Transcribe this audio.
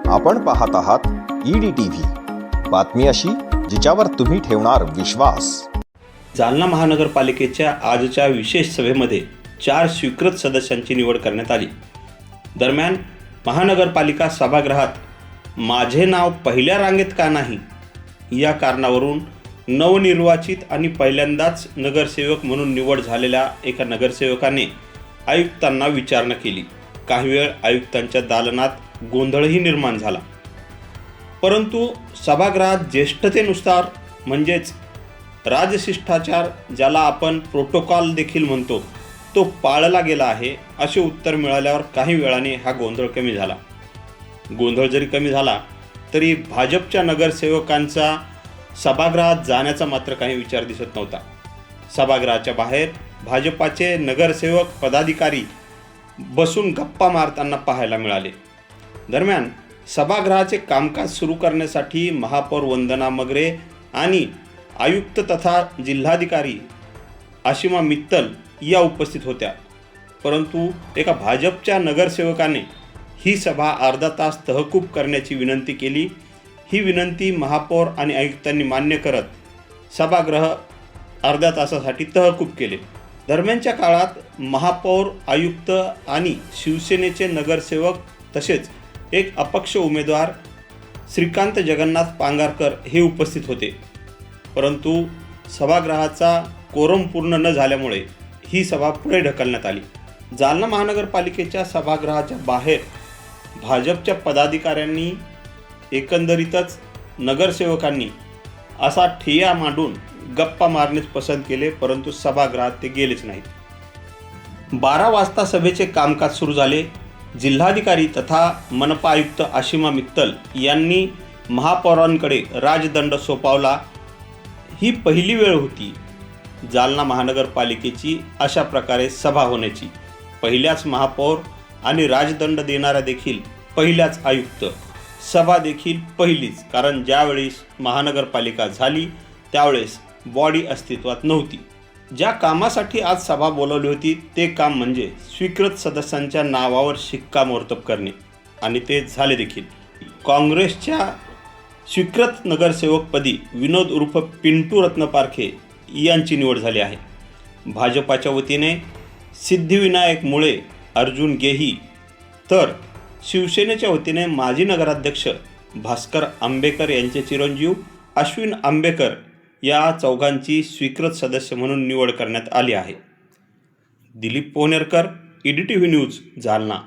आपण पाहत आहात EDTV, बातमी अशी जिच्यावर तुम्ही ठेवणार विश्वास। जालना महानगरपालिकेच्या आजच्या विशेष सभेमध्ये 4 स्वीकृत सदस्यांची निवड करण्यात आली। दरम्यान महानगरपालिका सभागृहात माझे नाव पहिल्या रांगेत का नाही या कारणावरून नवनिर्वाचित आणि पहिल्यांदाच नगरसेवक म्हणून निवड झालेल्या एका नगरसेवकाने आयुक्तांना विचारणा केली। काही वेळ आयुक्तांच्या दालनात गोंधळही निर्माण झाला, परंतु सभागृहात ज्येष्ठतेनुसार म्हणजेच राजशिष्टाचार ज्याला आपण प्रोटोकॉल देखील म्हणतो तो पाळला गेला आहे असे उत्तर मिळाल्यावर काही वेळाने हा गोंधळ कमी झाला। गोंधळ जरी कमी झाला तरी भाजपच्या नगरसेवकांचा सभागृहात जाण्याचा मात्र काही विचार दिसत नव्हता। सभागृहाच्या बाहेर भाजपाचे नगरसेवक पदाधिकारी बसून गप्पा मारताना पाहायला मिळाले। दरम्यान सभागृहाचे कामकाज सुरू करण्यासाठी महापौर वंदना मगरे आणि आयुक्त तथा जिल्हाधिकारी आशिमा मित्तल या उपस्थित होत्या, परंतु एका भाजपच्या नगरसेवकाने ही सभा अर्धा तास तहकूब करण्याची विनंती केली। ही विनंती महापौर आणि आयुक्तांनी मान्य करत सभागृह अर्ध्या तासासाठी तहकूब केले। दरम्यानच्या काळात महापौर, आयुक्त आणि शिवसेनेचे नगरसेवक तसेच एक अपक्ष उमेदवार श्रीकांत जगन्नाथ पांगारकर हे उपस्थित होते, परंतु सभागृहाचा कोरम पूर्ण न झाल्यामुळे ही सभा पुढे ढकलण्यात आली। जालना महानगरपालिकेच्या सभागृहाच्या बाहेर भाजपच्या पदाधिकाऱ्यांनी एकंदरीतच नगरसेवकांनी असा ठिय्या मांडून गप्पा मारण्यास पसंत केले, परंतु सभागृहात ते गेलेच नाहीत। 12 वाजता सभेचे कामकाज सुरू झाले। जिल्हाधिकारी तथा मनपा आयुक्त आशिमा मित्तल यांनी महापौरांकडे राजदंड सोपवला। ही पहिली वेळ होती जालना महानगरपालिकेची अशा प्रकारे सभा होण्याची। पहिल्याच महापौर आणि राजदंड देणाऱ्या देखील पहिल्याच आयुक्त, सभा देखील पहिलीच, कारण ज्यावेळेस महानगरपालिका झाली त्यावेळेस बॉडी अस्तित्वात नव्हती। ज्या कामासाठी आज सभा बोलवली होती ते काम म्हणजे स्वीकृत सदस्यांच्या नावावर शिक्कामोर्तब करणे, आणि ते झाले देखील। काँग्रेसच्या स्वीकृत नगरसेवकपदी विनोद उर्फ पिंटू रत्नपारखे यांची निवड झाली आहे। भाजपाच्या वतीने सिद्धिविनायक मुळे, अर्जुन गेही, तर शिवसेनेच्या वतीने माजी नगराध्यक्ष भास्कर आंबेकर यांचे चिरंजीव अश्विन आंबेकर या चौघांची स्वीकृत सदस्य म्हणून निवड करण्यात आली आहे। Dilip Pohnerkar, EDTV news, Jalna.